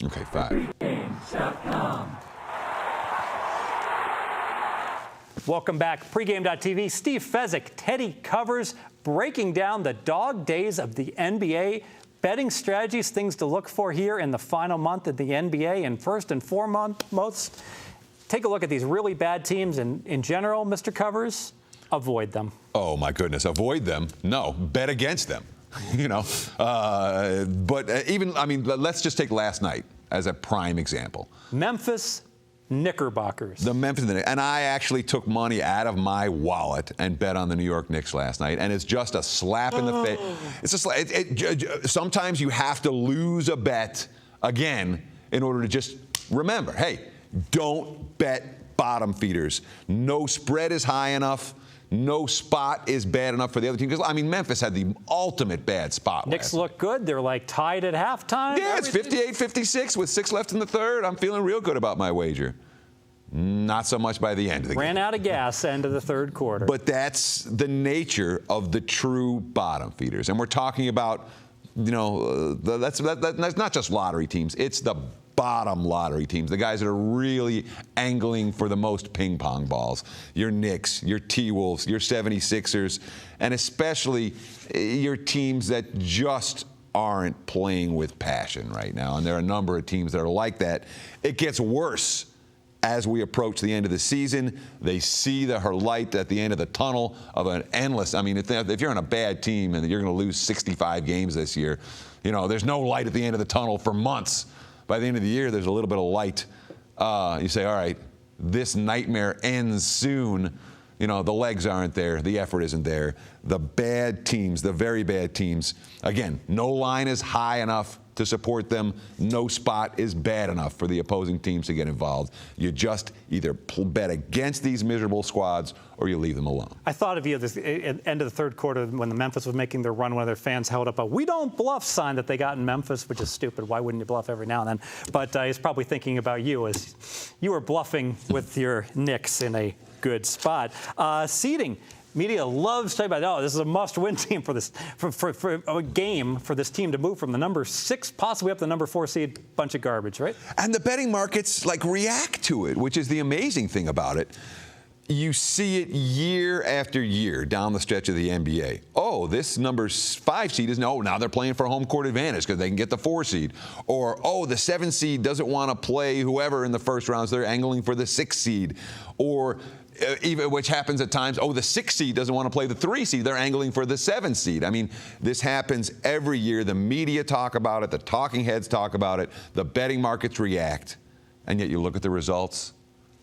Okay, 5. Welcome back. Pregame.tv, Steve Fezzik, Teddy Covers, breaking down the dog days of the NBA, betting strategies, things to look for here in the final month of the NBA. And first and foremost, take a look at these really bad teams. And in general, Mr. Covers, avoid them. Oh, my goodness. Avoid them? No. Bet against them. But let's just take last night as a prime example. Memphis Knickerbockers. The Memphis Knicks. And I actually took money out of my wallet and bet on the New York Knicks last night. And it's just a slap in the face. It's just sometimes you have to lose a bet again in order to just remember, hey, don't bet bottom feeders. No spread is high enough. No spot is bad enough for the other team. Because, Memphis had the ultimate bad spot. Knicks look good. They're like tied at halftime. Yeah, it's 58-56 with 6 left in the third. I'm feeling real good about my wager. Not so much by the end of the game. Ran out of gas end of the third quarter. But that's the nature of the true bottom feeders. And we're talking about, that's not just lottery teams. It's the bottom lottery teams, the guys that are really angling for the most ping pong balls. Your Knicks, your T-Wolves, your 76ers, and especially your teams that just aren't playing with passion right now. And there are a number of teams that are like that. It gets worse as we approach the end of the season. They see the light at the end of the tunnel of an endless, if you're on a bad team and you're going to lose 65 games this year, there's no light at the end of the tunnel for months. By the end of the year, there's a little bit of light. You say, all right, this nightmare ends soon. The legs aren't there. The effort isn't there. The bad teams, the very bad teams, again, no line is high enough to support them. No spot is bad enough for the opposing teams to get involved. You just either bet against these miserable squads or you leave them alone. I thought of you at the end of the third quarter when the Memphis was making their run. One of their fans held up a "We don't bluff" sign that they got in Memphis, which is stupid. Why wouldn't you bluff every now and then? But he's probably thinking about you as you were bluffing with your Knicks in a good spot. Seeding. Media loves talking about, this is a must-win team for this, for a game for this team to move from the number 6, possibly up to the number 4 seed. Bunch of garbage, right? And the betting markets react to it, which is the amazing thing about it. You see it year after year down the stretch of the NBA. Oh, this number 5 seed is now they're playing for home court advantage because they can get the 4 seed. Or, the 7 seed doesn't want to play whoever in the first round, so they're angling for the 6 seed. Or even which happens at times, the 6 seed doesn't want to play the 3 seed. They're angling for the 7 seed. This happens every year. The media talk about it. The talking heads talk about it. The betting markets react. And yet you look at the results.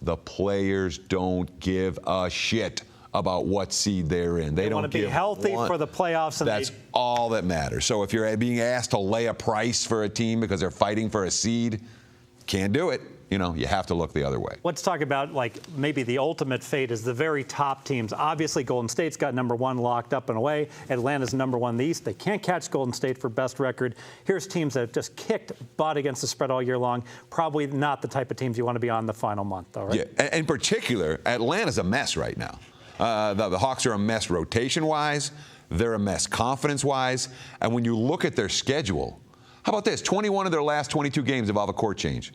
The players don't give a shit about what seed they're in. They don't want to be healthy for the playoffs. And that's all that matters. So if you're being asked to lay a price for a team because they're fighting for a seed, can't do it. You have to look the other way. Let's talk about maybe the ultimate fate is the very top teams. Obviously, Golden State's got number 1 locked up and away. Atlanta's number 1 in the East. They can't catch Golden State for best record. Here's teams that have just kicked butt against the spread all year long. Probably not the type of teams you want to be on the final month, all right? Yeah, in particular, Atlanta's a mess right now. The Hawks are a mess rotation-wise. They're a mess confidence-wise. And when you look at their schedule, how about this? 21 of their last 22 games involve a court change.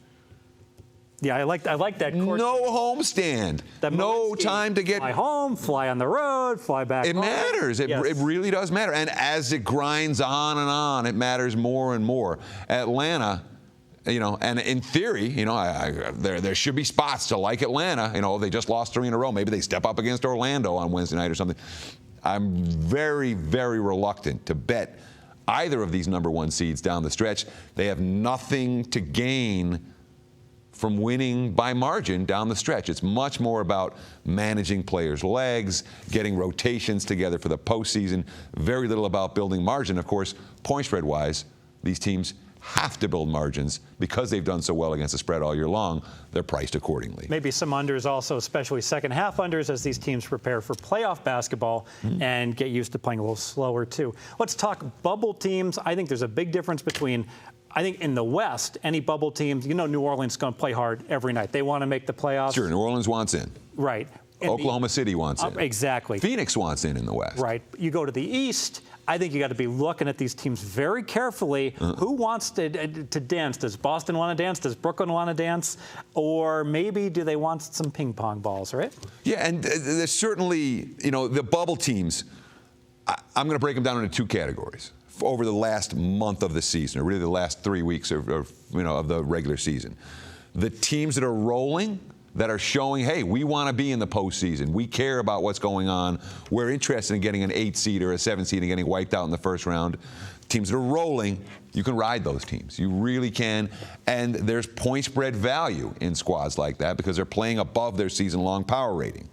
Yeah, I like that court. No homestand. No time to get fly home, fly on the road, fly back. It matters. It really does matter. And as it grinds on and on, it matters more and more. Atlanta, and in theory, there should be spots to like Atlanta. They just lost 3 in a row. Maybe they step up against Orlando on Wednesday night or something. I'm very, very reluctant to bet either of these number 1 seeds down the stretch. They have nothing to gain from winning by margin down the stretch. It's much more about managing players' legs, getting rotations together for the postseason. Very little about building margin. Of course, point spread-wise, these teams have to build margins because they've done so well against the spread all year long. They're priced accordingly. Maybe some unders also, especially second half unders as these teams prepare for playoff basketball and get used to playing a little slower too. Let's talk bubble teams. I think there's a big difference between in the West, any bubble teams, New Orleans is going to play hard every night. They want to make the playoffs. Sure, New Orleans wants in. Right. Oklahoma City wants in. Exactly. Phoenix wants in the West. Right. You go to the East, I think you got to be looking at these teams very carefully. Who wants to dance? Does Boston want to dance? Does Brooklyn want to dance? Or maybe do they want some ping pong balls, right? Yeah, and there's certainly, the bubble teams, I'm going to break them down into two categories over the last month of the season, or really the last 3 weeks of the regular season. The teams that are rolling, that are showing, hey, we want to be in the postseason. We care about what's going on. We're interested in getting an 8 seed or a 7 seed and getting wiped out in the first round. Teams that are rolling, you can ride those teams. You really can. And there's point spread value in squads like that because they're playing above their season-long power rating.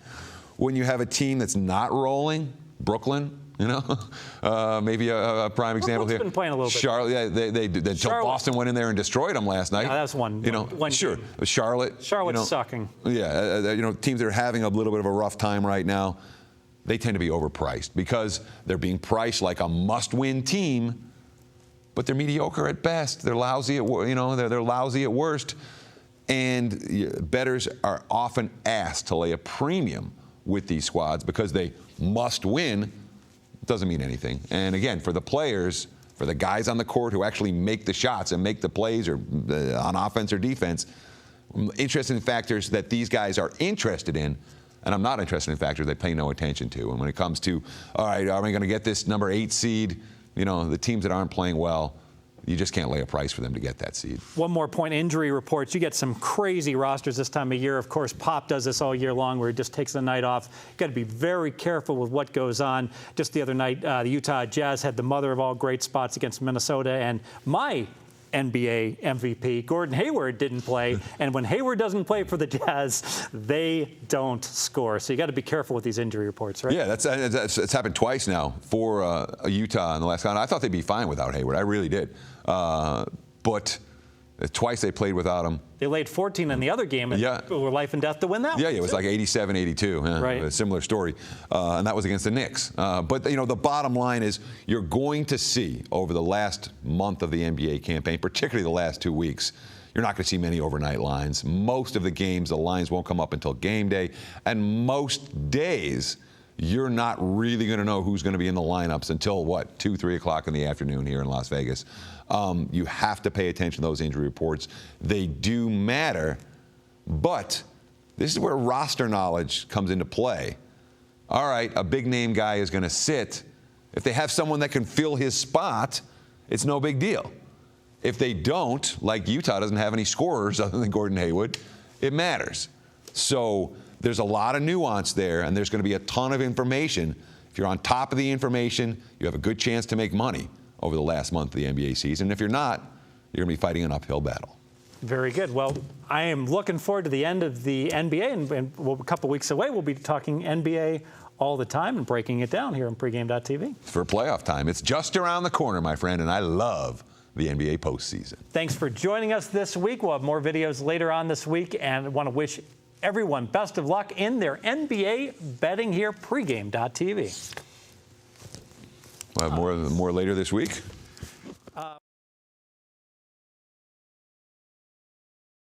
When you have a team that's not rolling, Brooklyn, maybe a prime example here. Been playing a little bit. Charlotte, they until Boston went in there and destroyed them last night. No, that's one. Sure. Game. Charlotte's sucking. Yeah, teams that are having a little bit of a rough time right now, they tend to be overpriced because they're being priced like a must-win team, but they're mediocre at best. They're lousy at they're lousy at worst, and bettors are often asked to lay a premium with these squads because they must win. Doesn't mean anything. And again, for the players, for the guys on the court who actually make the shots and make the plays or on offense or defense, interesting factors that these guys are interested in, and I'm not interested in factors they pay no attention to. And when it comes to, all right, are we going to get this number 8 seed? The teams that aren't playing well, you just can't lay a price for them to get that seed. One more point, injury reports. You get some crazy rosters this time of year. Of course, Pop does this all year long where he just takes the night off. You've got to be very careful with what goes on. Just the other night, the Utah Jazz had the mother of all great spots against Minnesota, and my NBA MVP, Gordon Hayward, didn't play. And when Hayward doesn't play for the Jazz, they don't score. So you got to be careful with these injury reports, right? Yeah, that's happened twice now for Utah in the last round. I thought they'd be fine without Hayward. I really did. But twice they played without him. They laid 14 in the other game and were life and death to win that one. Yeah, it was like 87-82. Right. A similar story. And that was against the Knicks. But, the bottom line is you're going to see over the last month of the NBA campaign, particularly the last 2 weeks, you're not going to see many overnight lines. Most of the games, the lines won't come up until game day. And most days, you're not really going to know who's going to be in the lineups until, 2, 3 o'clock in the afternoon here in Las Vegas. You have to pay attention to those injury reports. They do matter, but this is where roster knowledge comes into play. All right, a big-name guy is going to sit. If they have someone that can fill his spot, it's no big deal. If they don't, like Utah doesn't have any scorers other than Gordon Hayward, it matters. So there's a lot of nuance there, and there's going to be a ton of information. If you're on top of the information, you have a good chance to make money over the last month of the NBA season. If you're not, you're going to be fighting an uphill battle. Very good. Well, I am looking forward to the end of the NBA, and a couple weeks away, we'll be talking NBA all the time and breaking it down here on pregame.tv. For playoff time. It's just around the corner, my friend, and I love the NBA postseason. Thanks for joining us this week. We'll have more videos later on this week, and I want to wish everyone best of luck in their NBA betting here, pregame.tv. We'll have more later this week.